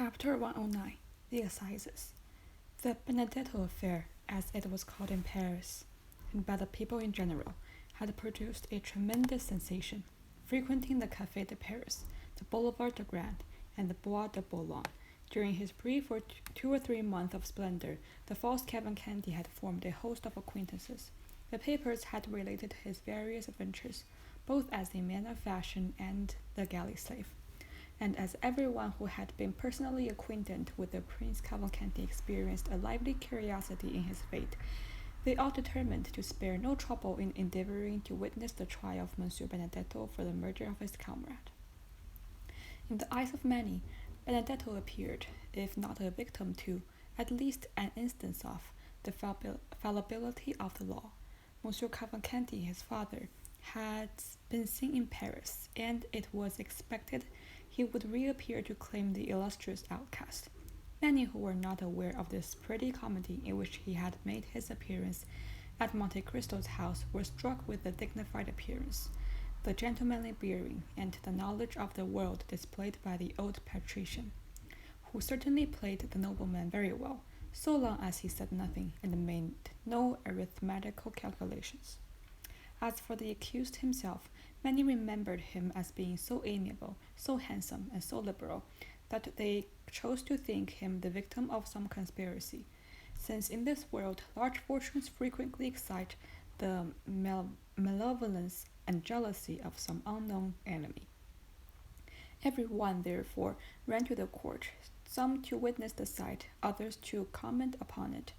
Chapter 109 The Assizes. The Benedetto affair, as it was called in Paris, and by the people in general, had produced a tremendous sensation. Frequenting the Café de Paris, the Boulevard de Grande, and the Bois de Boulogne, during his brief 2 or 3 months of splendor, the false Cavalcanti had formed a host of acquaintances. The papers had related his various adventures, both as a man of fashion and the galley slave. And as everyone who had been personally acquainted with the Prince Cavalcanti experienced a lively curiosity in his fate, they all determined to spare no trouble in endeavoring to witness the trial of Monsieur Benedetto for the murder of his comrade. In the eyes of many, Benedetto appeared, if not a victim to, at least an instance of, the fallibility of the law. Monsieur Cavalcanti, his father, had been seen in Paris, and it was expected he would reappear to claim the illustrious outcast. Many who were not aware of this pretty comedy in which he had made his appearance at Monte Cristo's house were struck with the dignified appearance, the gentlemanly bearing, and the knowledge of the world displayed by the old patrician, who certainly played the nobleman very well, so long as he said nothing and made no arithmetical calculations. As for the accused himself, many remembered him as being so amiable, so handsome, and so liberal, that they chose to think him the victim of some conspiracy, since in this world large fortunes frequently excite the malevolence and jealousy of some unknown enemy. Every one, therefore, ran to the court, some to witness the sight, others to comment upon it.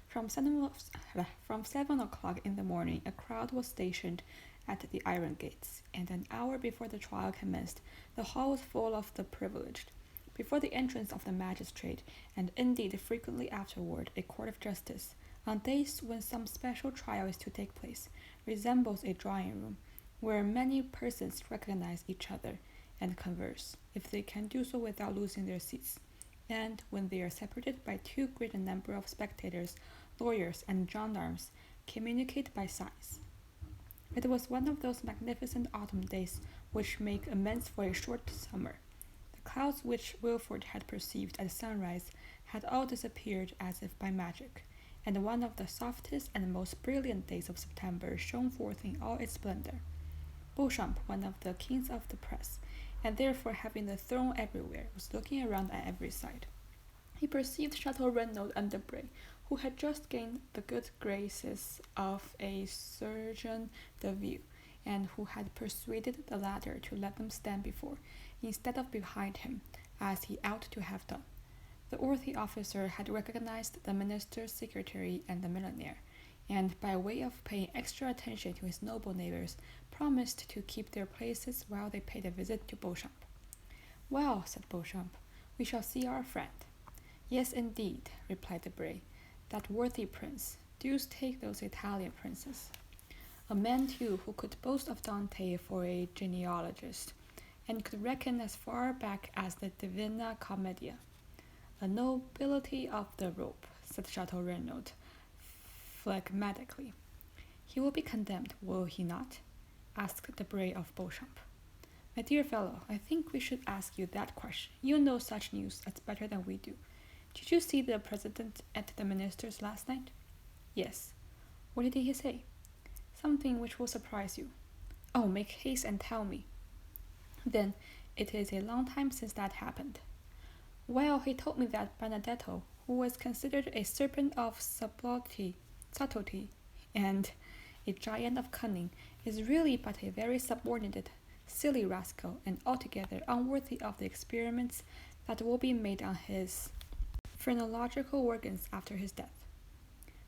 From 7 o'clock in the morning, a crowd was stationed at the iron gates, and an hour before the trial commenced, the hall was full of the privileged. Before the entrance of the magistrate, and indeed frequently afterward, a court of justice, on days when some special trial is to take place, resembles a drawing room, where many persons recognize each other and converse, if they can do so without losing their seats, and when they are separated by too great a number of spectators, lawyers, and gendarmes communicate by signs. It was one of those magnificent autumn days which make amends for a short summer. The clouds which Wilford had perceived at sunrise had all disappeared as if by magic, and one of the softest and most brilliant days of September shone forth in all its splendor. Beauchamp, one of the kings of the press, and therefore having the throne everywhere, was looking around at every side. He perceived Chateau Renaud and Debray, who had just gained the good graces of a surgeon de ville, and who had persuaded the latter to let them stand before, instead of behind him, as he ought to have done. The worthy officer had recognized the minister's secretary and the millionaire, and by way of paying extra attention to his noble neighbors, promised to keep their places while they paid a visit to Beauchamp. "Well," said Beauchamp, "we shall see our friend." "Yes, indeed," replied Debray. "That worthy prince. Deuce take those Italian princes." A man, too, who could boast of Dante for a genealogist, and could reckon as far back as the Divina Commedia. "A nobility of the rope," said Chateau Renaud phlegmatically. "He will be condemned, will he not?" asked Debray of Beauchamp. "My dear fellow, I think we should ask you that question. You know such news as better than we do. Did you see the president at the minister's last night?" "Yes." "What did he say?" "Something which will surprise you." "Oh, make haste and tell me." "Then it is a long time since that happened." "Well, he told me that Benedetto, who was considered a serpent of subtlety, and a giant of cunning, is really but a very subordinate, silly rascal, and altogether unworthy of the experiments that will be made on his phrenological organs after his death."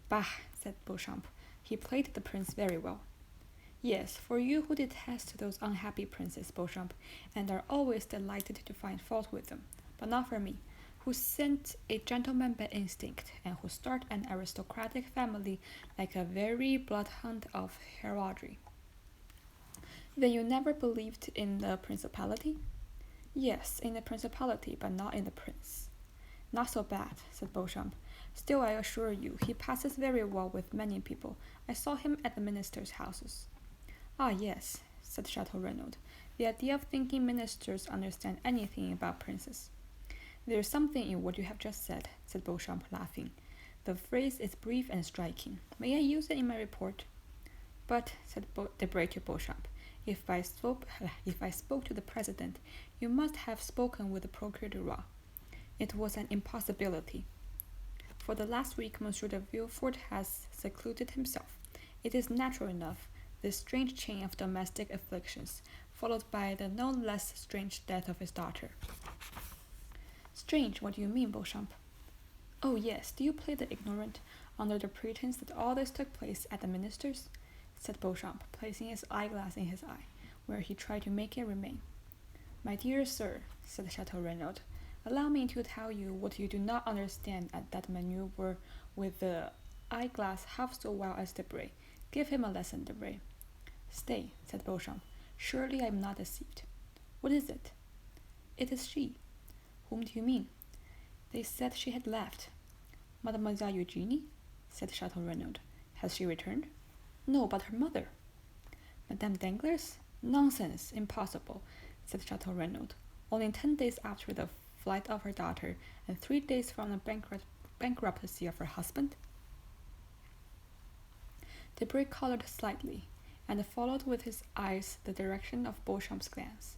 "Bah," said Beauchamp, "he played the prince very well." "Yes, for you who detest those unhappy princes, Beauchamp, and are always delighted to find fault with them, but not for me, who scent a gentleman by instinct, and who start an aristocratic family like a very bloodhound of heraldry." "Then you never believed in the principality?" "Yes, in the principality, but not in the prince." "Not so bad," said Beauchamp. "Still, I assure you, he passes very well with many people. I saw him at the ministers' houses." "Ah, yes," said Chateau Renaud. "The idea of thinking ministers understand anything about princes." There is something in what you have just said Beauchamp, laughing. The phrase is brief and striking. May I use it in my report? But, said Debray to Beauchamp, if I spoke to the president, you must have spoken with the procureur. It was an impossibility. For the last week, Monsieur de Villefort has secluded himself. It is natural enough, this strange chain of domestic afflictions, followed by the no less strange death of his daughter. Strange, what do you mean, Beauchamp? Oh, yes, do you play the ignorant, under the pretense that all this took place at the minister's? Said Beauchamp, placing his eyeglass in his eye, where he tried to make it remain. My dear sir, said Chateau Renaud, allow me to tell you what you do not understand at that maneuver with the eyeglass half so well as Debray. Give him a lesson, Debray. Stay, said Beauchamp. Surely I am not deceived. What is it? It is she. Whom do you mean? They said she had left. Mademoiselle Eugenie? Said Chateau Renaud. Has she returned? No, but her mother. Madame Danglars? Nonsense, impossible, said Chateau Renaud. Only 10 days after the flight of her daughter, and 3 days from the bankruptcy of her husband? Debray colored slightly, and followed with his eyes the direction of Beauchamp's glance.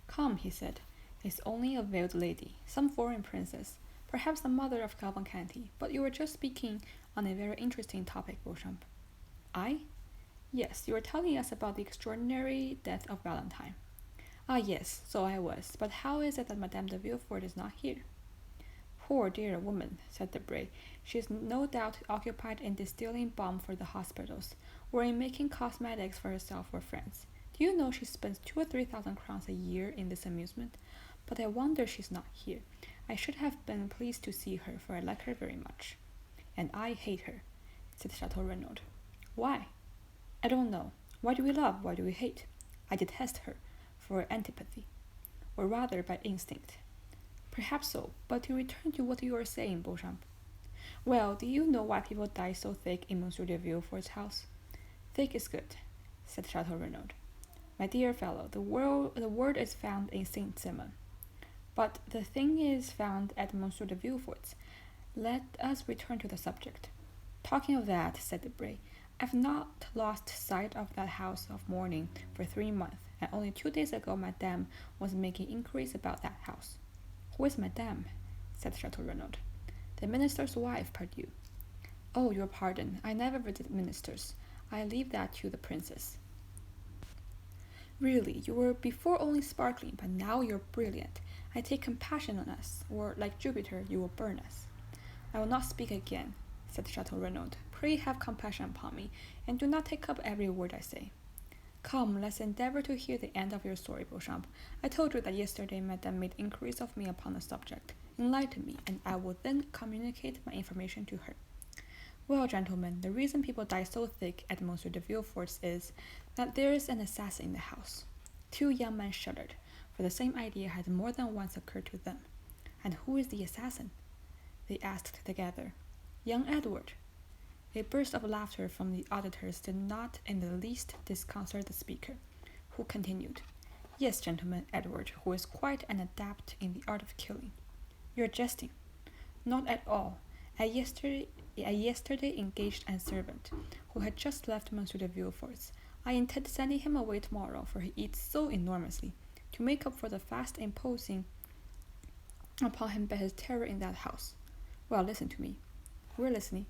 Come, he said, it's only a veiled lady, some foreign princess, perhaps the mother of Cavalcanti, but you were just speaking on a very interesting topic, Beauchamp. I? Yes, you were telling us about the extraordinary death of Valentine. Ah, yes, so I was, but how is it that Madame de Villefort is not here? Poor dear woman, said Debray. She is no doubt occupied in distilling balm for the hospitals, or in making cosmetics for herself or friends. Do you know she spends 2 or 3,000 crowns a year in this amusement? But I wonder she's not here. I should have been pleased to see her, for I like her very much. And I hate her, said Chateau Renaud. Why? I don't know. Why do we love? Why do we hate? I detest her, for antipathy, or rather by instinct. Perhaps so, but to return to what you were saying, Beauchamp. Well, do you know why people die so thick in Monsieur de Villefort's house? Thick is good, said Chateau Renaud. My dear fellow, the word is found in Saint-Simon. But the thing is found at Monsieur de Villefort's. Let us return to the subject. Talking of that, said Debray, I've not lost sight of that house of mourning for 3 months, and only 2 days ago Madame was making inquiries about that house. Who is Madame? Said Chateau Renaud. The minister's wife, pardieu. Oh, your pardon, I never visit ministers. I leave that to the princess. Really, you were before only sparkling, but now you're brilliant. I take compassion on us, or, like Jupiter, you will burn us. I will not speak again, said Chateau Renaud. Pray have compassion upon me, and do not take up every word I say. Come, let's endeavor to hear the end of your story, Beauchamp. I told you that yesterday Madame made inquiries of me upon the subject. Enlighten me, and I will then communicate my information to her. Well, gentlemen, the reason people die so thick at Monsieur de Villefort's is that there is an assassin in the house. 2 young men shuddered, for the same idea had more than once occurred to them. And who is the assassin? They asked together. Young Edward. A burst of laughter from the auditors did not in the least disconcert the speaker, who continued, Yes, gentlemen, Edward, who is quite an adept in the art of killing. You're jesting. Not at all. I yesterday engaged a servant, who had just left Monsieur de Villefort's. I intend sending him away tomorrow, for he eats so enormously, to make up for the fast imposing upon him by his terror in that house. Well, listen to me. We're listening.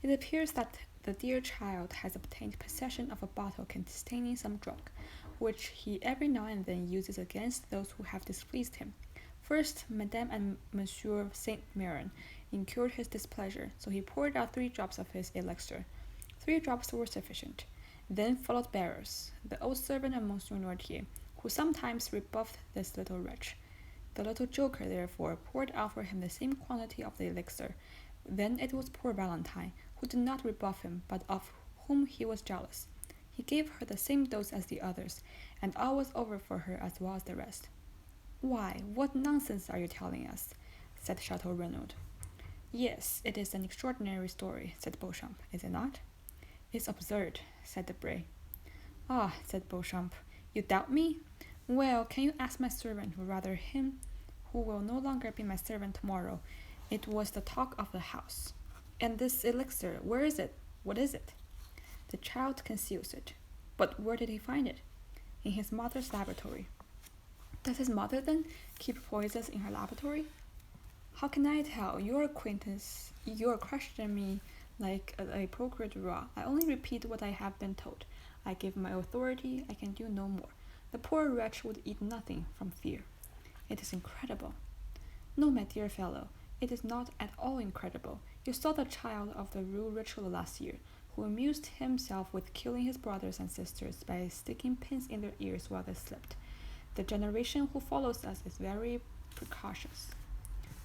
It appears that the dear child has obtained possession of a bottle containing some drug, which he every now and then uses against those who have displeased him. First, Madame and Monsieur Saint-Méran incurred his displeasure, so he poured out 3 drops of his elixir. 3 drops were sufficient. Then followed bearers, the old servant of Monsieur Noirtier, who sometimes rebuffed this little wretch. The little joker, therefore, poured out for him the same quantity of the elixir. Then it was poor Valentine, who did not rebuff him, but of whom he was jealous. He gave her the same dose as the others, and all was over for her as well as the rest. Why, what nonsense are you telling us? Said Chateau Renaud. Yes, it is an extraordinary story, said Beauchamp, is it not? It's absurd, said Debray. Ah, said Beauchamp, you doubt me? Well, can you ask my servant, or rather him who will no longer be my servant tomorrow. It was the talk of the house. And this elixir, where is it? What is it? The child conceals it. But where did he find it? In his mother's laboratory. Does his mother, then, keep poisons in her laboratory? How can I tell? Your acquaintance, you're questioning me like a procurator. I only repeat what I have been told. I give my authority, I can do no more. The poor wretch would eat nothing from fear. It is incredible. No, my dear fellow, it is not at all incredible. You saw the child of the Rue ritual last year, who amused himself with killing his brothers and sisters by sticking pins in their ears while they slept. The generation who follows us is very precocious.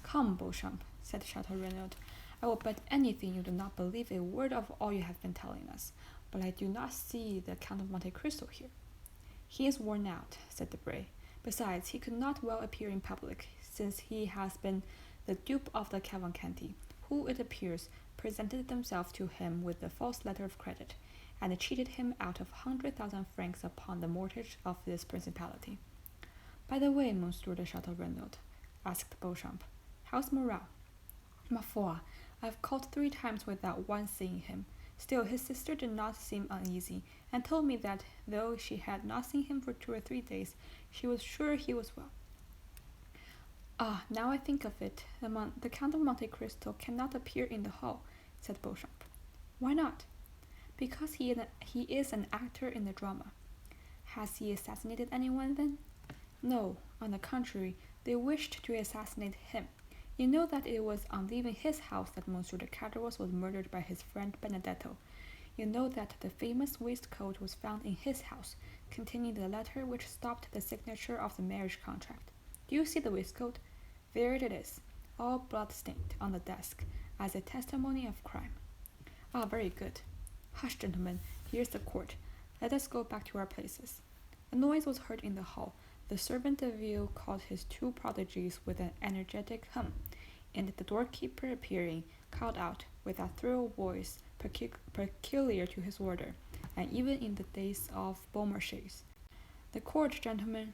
Come, Beauchamp, said Chateau Renaud. I will bet anything you do not believe a word of all you have been telling us, but I do not see the Count of Monte Cristo here. He is worn out, said Debray. Besides, he could not well appear in public, since he has been the dupe of the Cavalcanti, who, it appears, presented themselves to him with a false letter of credit, and cheated him out of 100,000 francs upon the mortgage of this principality. By the way, Monsieur de Chateau Renaud, asked Beauchamp, how's Morale? Ma foi, I have called 3 times without once seeing him. Still, his sister did not seem uneasy, and told me that, though she had not seen him for 2 or 3 days, she was sure he was well. Ah, now I think of it, the Count of Monte Cristo cannot appear in the hall, said Beauchamp. Why not? Because he is an actor in the drama. Has he assassinated anyone, then? No, on the contrary, they wished to assassinate him. You know that it was on leaving his house that Monsieur de Caderousse was murdered by his friend Benedetto. You know that the famous waistcoat was found in his house, containing the letter which stopped the signature of the marriage contract. Do you see the waistcoat? There it is, all blood-stained, on the desk, as a testimony of crime. Ah, very good. Hush, gentlemen, here's the court. Let us go back to our places. A noise was heard in the hall. The servant de ville called his 2 prodigies with an energetic hum, and the doorkeeper appearing, called out, with that thrill voice peculiar to his order, and even in the days of Beaumarchais. The court, gentlemen.